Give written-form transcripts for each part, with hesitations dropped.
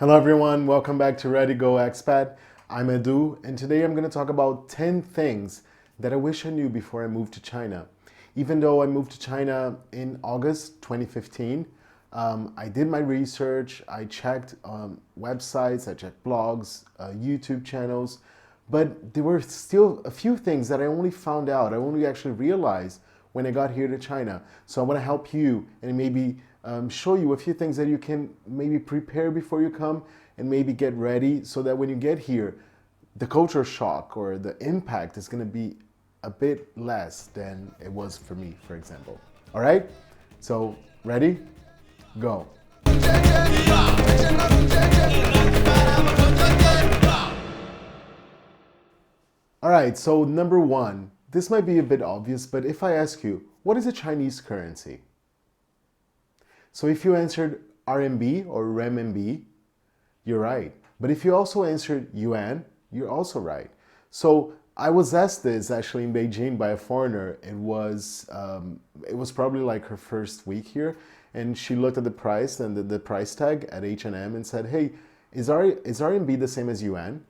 Hello everyone, welcome back to Ready Go Expat. I'm Edu, and today I'm going to talk about 10 things that I wish I knew before I moved to China. Even though I moved to China in August 2015, I did my research, I checked websites, I checked blogs, YouTube channels, but there were still a few things that I only found out, I only actually realized when I got here to China. So I want to help you and maybe show you a few things that you can maybe prepare before you come and maybe get ready so that when you get here, the culture shock or the impact is going to be a bit less than it was for me, for example. All right? So, ready? Go. All right, so number one, this might be a bit obvious, but if I ask you, what is a Chinese currency? So if you answered RMB or renminbi, you're right. But if you also answered yuan, you're also right. So I was asked this actually in Beijing by a foreigner. It was probably like her first week here, and she looked at the price and the price tag at H&M and said, "Hey, is RMB the same as yuan?"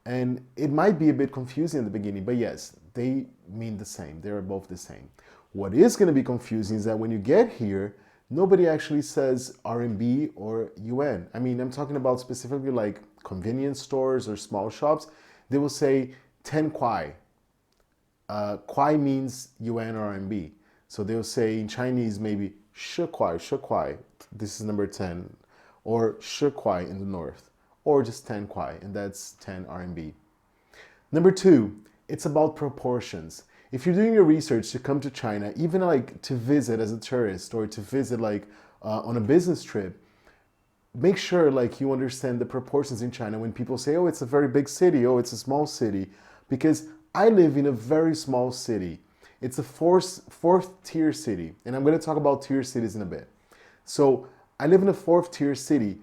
And it might be a bit confusing in the beginning, but yes, they mean the same. They're both the same. What is going to be confusing is that when you get here, nobody actually says RMB or yuan. I mean, I'm talking about specifically like convenience stores or small shops. They will say 10 kwai. Kwai means yuan or RMB. So they'll say in Chinese maybe 10 kwai. This is number 10. Or 10 kwai in the north. Or just 10 kwai, and that's 10 RMB. Number two, it's about proportions. If you're doing your research to come to China, even like to visit as a tourist or to visit like on a business trip, make sure like you understand the proportions in China when people say, oh, it's a very big city, oh, it's a small city. Because I live in a very small city. It's a fourth tier city. And I'm going to talk about tier cities in a bit. So I live in a fourth tier city.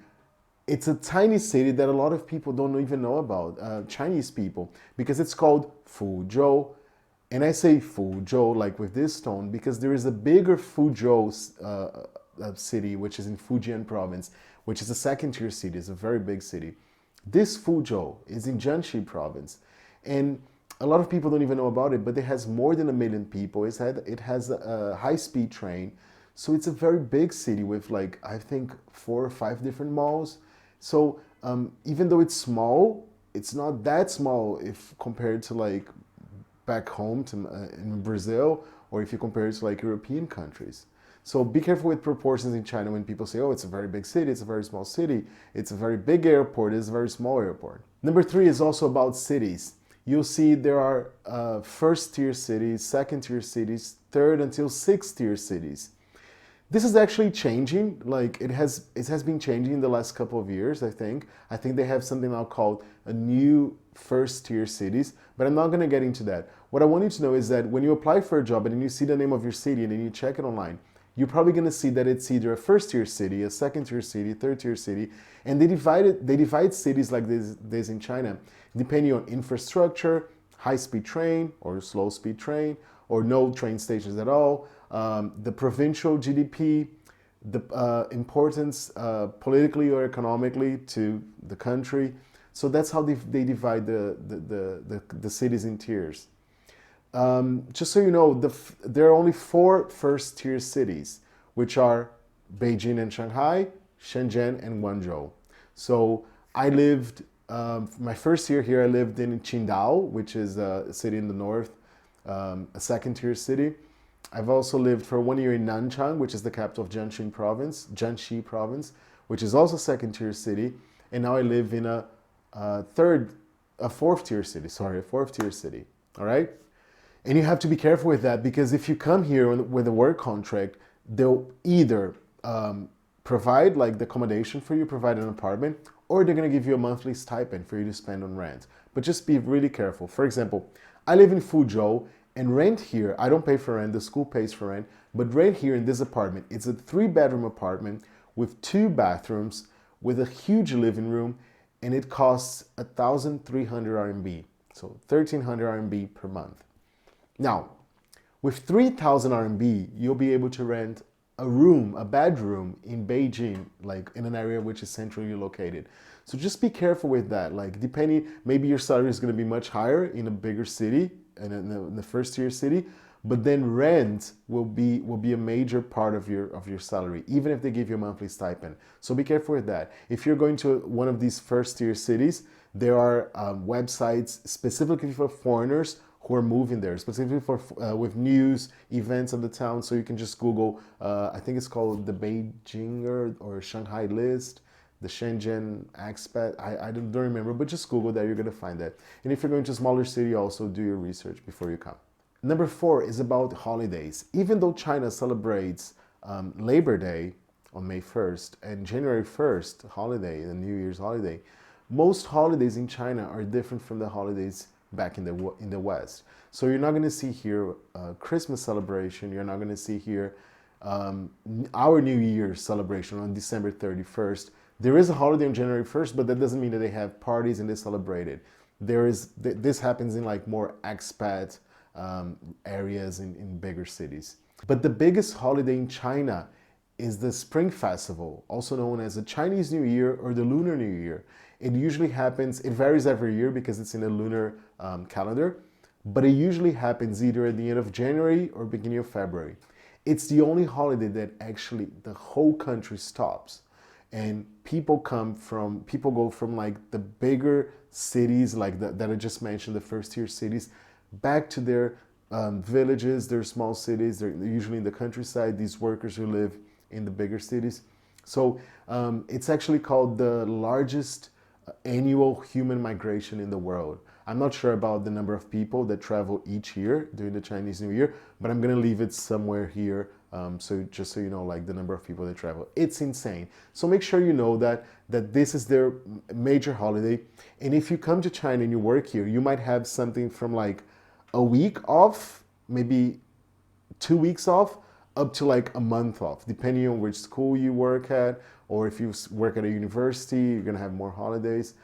It's a tiny city that a lot of people don't even know about, Chinese people, because it's called Fuzhou. And I say Fuzhou like with this tone because there is a bigger Fuzhou city, which is in Fujian province, which is a second tier city. It's a very big city. This Fuzhou is in Jiangxi province. And a lot of people don't even know about it, but it has more than 1 million people. It has a high-speed train. So it's a very big city with like, I think 4 or 5 different malls. So even though it's small, it's not that small if compared to like back home to in Brazil, or if you compare it to like European countries. So be careful with proportions in China when people say, oh, it's a very big city, it's a very small city, it's a very big airport, it's a very small airport. Number three is also about cities. You'll see there are first tier cities, second tier cities, third until sixth tier cities. This is actually changing. Like it has been changing in the last couple of years, I think. I think they have something now called a new first tier cities, but I'm not going to get into that. What I want you to know is that when you apply for a job and then you see the name of your city and then you check it online, you're probably going to see that it's either a first tier city, a second tier city, third tier city, and they divide cities like this in China depending on infrastructure, high speed train or slow speed train, or no train stations at all, the provincial GDP, the importance politically or economically to the country. So that's how they divide the cities in tiers. Just so you know, there are only 4 first tier cities, which are Beijing and Shanghai, Shenzhen and Guangzhou. So I lived, my first year here, I lived in Qingdao, which is a city in the north, a second tier city. I've also lived for 1 year in Nanchang, which is the capital of Jiangxi province, which is also second tier city. And now I live in a fourth tier city. All right. And you have to be careful with that because if you come here with a work contract, they'll either provide like the accommodation for you, provide an apartment, or they're going to give you a monthly stipend for you to spend on rent. But just be really careful. For example, I live in Fuzhou and rent here, I don't pay for rent, the school pays for rent, but rent here in this apartment, it's a 3-bedroom apartment with 2 bathrooms, with a huge living room, and it costs 1,300 RMB, so 1,300 RMB per month. Now, with 3,000 RMB, you'll be able to rent a room, a bedroom in Beijing, like in an area which is centrally located. So just be careful with that. Like depending, maybe your salary is going to be much higher in a bigger city and in the first tier city, but then rent will be a major part of your salary, even if they give you a monthly stipend. So be careful with that. If you're going to one of these first tier cities, there are websites specifically for foreigners who are moving there, specifically for with news, events of the town. So you can just Google. I think it's called the Beijinger or Shanghai list, the Shenzhen expat. I don't remember, but just Google that. You're gonna find that. And if you're going to a smaller city, also do your research before you come. Number 4 is about holidays. Even though China celebrates Labor Day on May 1st and January 1st holiday, the New Year's holiday, most holidays in China are different from the holidays back in the West. So you're not going to see here Christmas celebration. You're not going to see here our New Year's celebration on December 31st. There is a holiday on January 1st, but that doesn't mean that they have parties and they celebrate it. This happens in like more expat areas in bigger cities. But the biggest holiday in China is the Spring Festival, also known as the Chinese New Year or the Lunar New Year. It usually happens, it varies every year because it's in a lunar calendar, but it usually happens either at the end of January or beginning of February. It's the only holiday that actually the whole country stops. And people go from like the bigger cities like that I just mentioned, the first tier cities, back to their villages, their small cities. They're usually in the countryside, these workers who live in the bigger cities. So it's actually called the largest annual human migration in the world. I'm not sure about the number of people that travel each year during the Chinese New Year, but I'm gonna leave it somewhere here. So just so you know, like the number of people that travel, it's insane. So make sure you know that this is their major holiday. And if you come to China and you work here, you might have something from like a week off, maybe 2 weeks off, up to like a month off, depending on which school you work at, or if you work at a university, you're gonna have more holidays,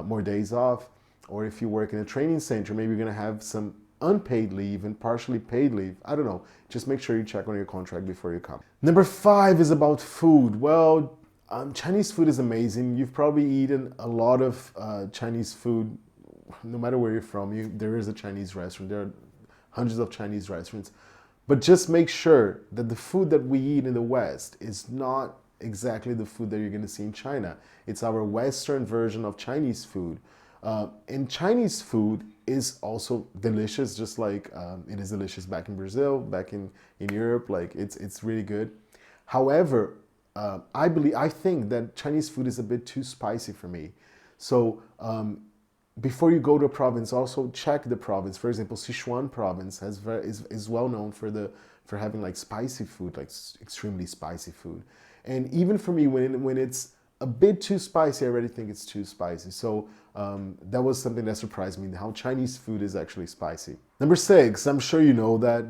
more days off. Or if you work in a training center, maybe you're gonna have some unpaid leave and partially paid leave. I don't know. Just make sure you check on your contract before you come. Number 5 is about food. Well, Chinese food is amazing. You've probably eaten a lot of Chinese food, no matter where you're from. There is a Chinese restaurant. There are hundreds of Chinese restaurants. But just make sure that the food that we eat in the West is not exactly the food that you're going to see in China. It's our Western version of Chinese food. And Chinese food is also delicious, just like it is delicious back in Brazil, back in Europe. Like it's really good. However, I think that Chinese food is a bit too spicy for me. So before you go to a province, also check the province. For example, Sichuan province is well known for having like spicy food, like extremely spicy food. And even for me, when it's a bit too spicy, I already think it's too spicy. So that was something that surprised me, how Chinese food is actually spicy. Number 6, I'm sure you know that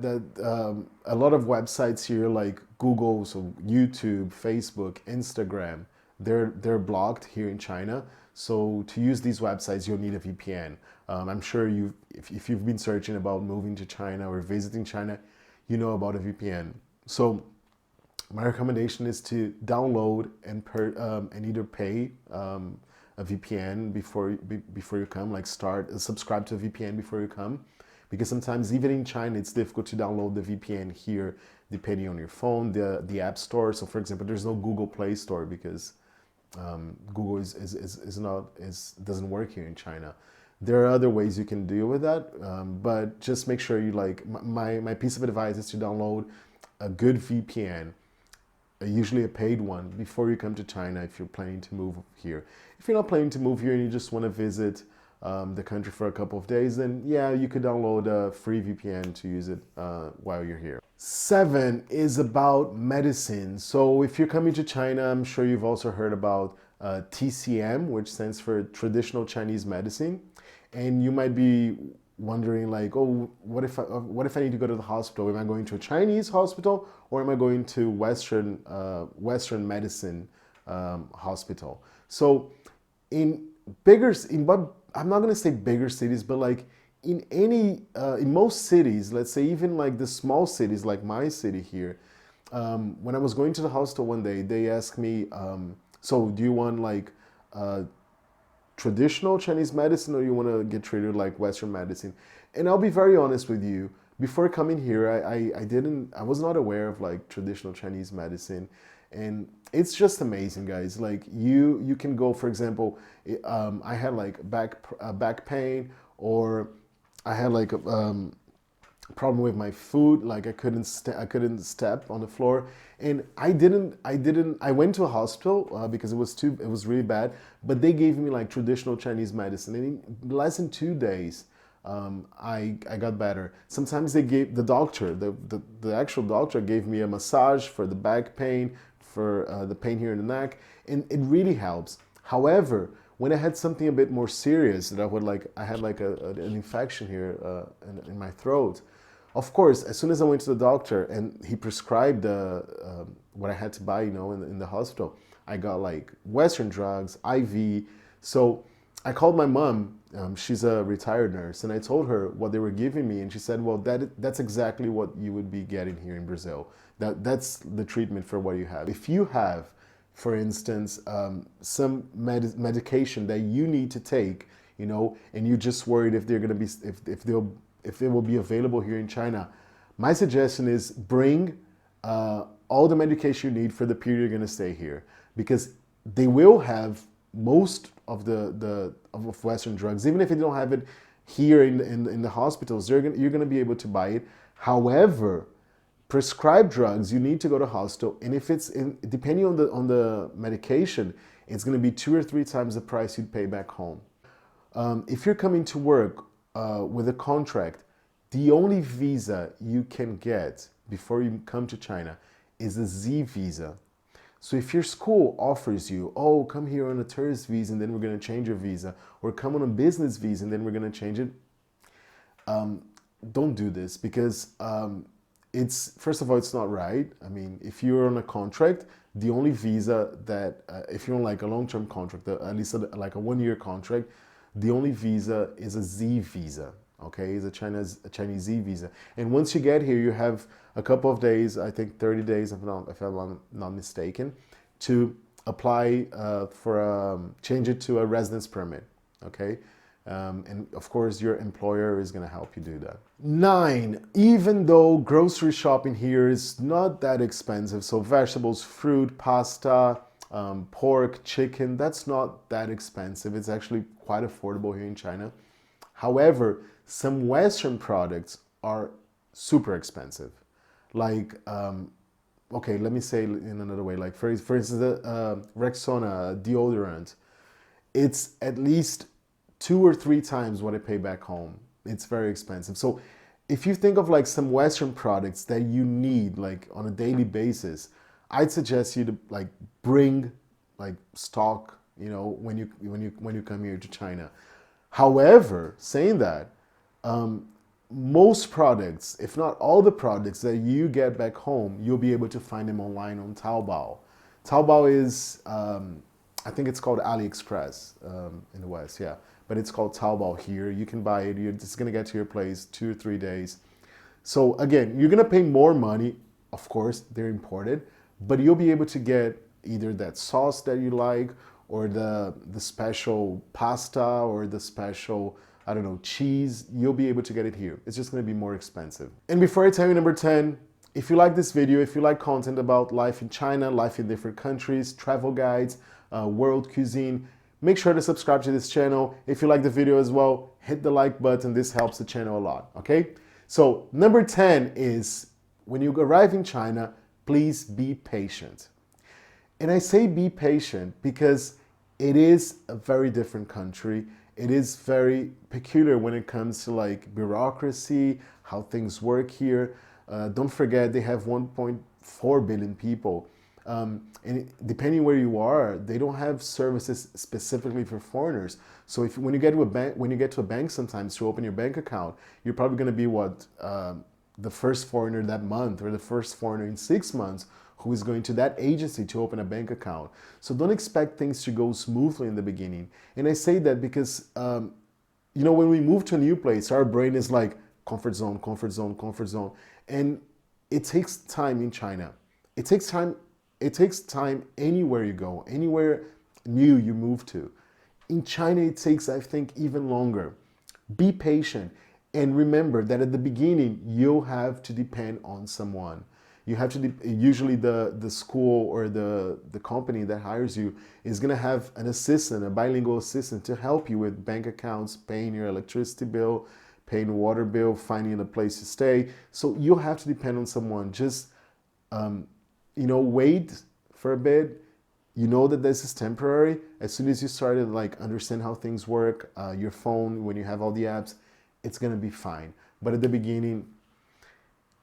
a lot of websites here like Google, so YouTube, Facebook, Instagram, they're blocked here in China. So to use these websites, you'll need a VPN. I'm sure if you've been searching about moving to China or visiting China, you know about a VPN. So my recommendation is to download and either pay a VPN before you come, like subscribe to a VPN before you come, because sometimes even in China it's difficult to download the VPN here, depending on your phone, the app store. So for example, there's no Google Play Store because Google doesn't work here in China. There are other ways you can deal with that, but just make sure you my piece of advice is to download a good VPN, usually a paid one, before you come to China if you're planning to move here. If you're not planning to move here and you just want to visit the country for a couple of days, then yeah, you could download a free VPN to use it while you're here. 7 is about medicine. So if you're coming to China, I'm sure you've also heard about TCM, which stands for Traditional Chinese Medicine. And you might be wondering like, oh, what if I need to go to the hospital? Am I going to a Chinese hospital or am I going to Western medicine hospital? So in I'm not gonna say bigger cities, but like in most cities, let's say even like the small cities like my city here, when I was going to the hospital one day, they asked me, so do you want like traditional Chinese medicine or you want to get treated like Western medicine? And I'll be very honest with you. Before coming here, I was not aware of like traditional Chinese medicine, and it's just amazing, guys. Like you can go, for example, I had like back pain, or I had like problem with my foot, like I couldn't step on the floor, and I went to a hospital because it was really bad, but they gave me like traditional Chinese medicine, and in less than 2 days I got better. Sometimes they gave the actual doctor gave me a massage for the back pain, for the pain here in the neck, and it really helps. However, when I had something a bit more serious, that I had like an infection here in my throat. Of course, as soon as I went to the doctor and he prescribed what I had to buy, in the hospital, I got like Western drugs, IV. So I called my mom. She's a retired nurse, and I told her what they were giving me, and she said, "Well, that's exactly what you would be getting here in Brazil. That's the treatment for what you have. If you have, for instance, some medication that you need to take, and you're just worried if they're gonna be if they will be available here in China, my suggestion is bring all the medication you need for the period you're going to stay here, because they will have most of of Western drugs, even if they don't have it here in the hospitals. You're going to be able to buy it. However, prescribed drugs, you need to go to hospital, and if depending on the medication, it's going to be 2 or 3 times the price you'd pay back home. If you're coming to work with a contract, the only visa you can get before you come to China is a Z visa. So if your school offers you, oh, come here on a tourist visa and then we're going to change your visa, or come on a business visa and then we're going to change it, don't do this, because first of all, it's not right. I mean, if you're on a contract, the only visa that, if you're on like a long-term contract, at least like a 1-year contract, the only visa is a Z visa, okay? It's a Chinese Z visa. And once you get here, you have a couple of days, I think 30 days, if I'm not mistaken, to apply change it to a residence permit, okay? And of course, your employer is gonna help you do that. 9, even though grocery shopping here is not that expensive, so vegetables, fruit, pasta, pork, chicken, that's not that expensive. It's actually quite affordable here in China. However, some Western products are super expensive. Like, okay, let me say in another way. Like, for instance, the Rexona deodorant, it's at least 2 or 3 times what I pay back home. It's very expensive. So if you think of like some Western products that you need like on a daily basis, I'd suggest you to like bring like stock, when you come here to China. However, saying that, most products, if not all the products that you get back home, you'll be able to find them online on Taobao. Taobao is, I think it's called AliExpress in the West, yeah. But it's called Taobao here. You can buy it. It's going to get to your place 2 or 3 days. So again, you're going to pay more money. Of course, they're imported, but you'll be able to get either that sauce that you like, or the special pasta, or the special, I don't know, cheese. You'll be able to get it here. It's just going to be more expensive. And before I tell you number 10, if you like this video, if you like content about life in China, life in different countries, travel guides, world cuisine, make sure to subscribe to this channel. If you like the video as well, hit the like button. This helps the channel a lot, okay? So number 10 is, when you arrive in China, please be patient. And I say be patient because it is a very different country. It is very peculiar when it comes to like bureaucracy, how things work here. Don't forget, they have 1.4 billion people. And depending where you are, they don't have services specifically for foreigners. So when you get to a bank sometimes to open your bank account, you're probably going to be the first foreigner that month, or the first foreigner in 6 months who is going to that agency to open a bank account. So don't expect things to go smoothly in the beginning. And I say that because, when we move to a new place, our brain is like comfort zone, comfort zone, comfort zone. And it takes time in China. It takes time. It takes time anywhere you go, anywhere new you move to. In China, it takes, I think, even longer. Be patient and remember that at the beginning, you'll have to depend on someone. You have to, usually the school or the company that hires you is gonna have an assistant, a bilingual assistant to help you with bank accounts, paying your electricity bill, paying water bill, finding a place to stay. So you'll have to depend on someone. Just, wait for a bit. You know that this is temporary. As soon as you started like understand how things work, your phone, when you have all the apps, it's gonna be fine. But at the beginning,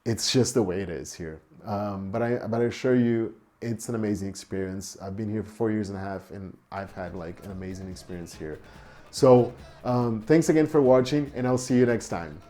it's just the way it is here. But I assure you, it's an amazing experience. I've been here for 4 years and a half, and I've had like an amazing experience here. So thanks again for watching, and I'll see you next time.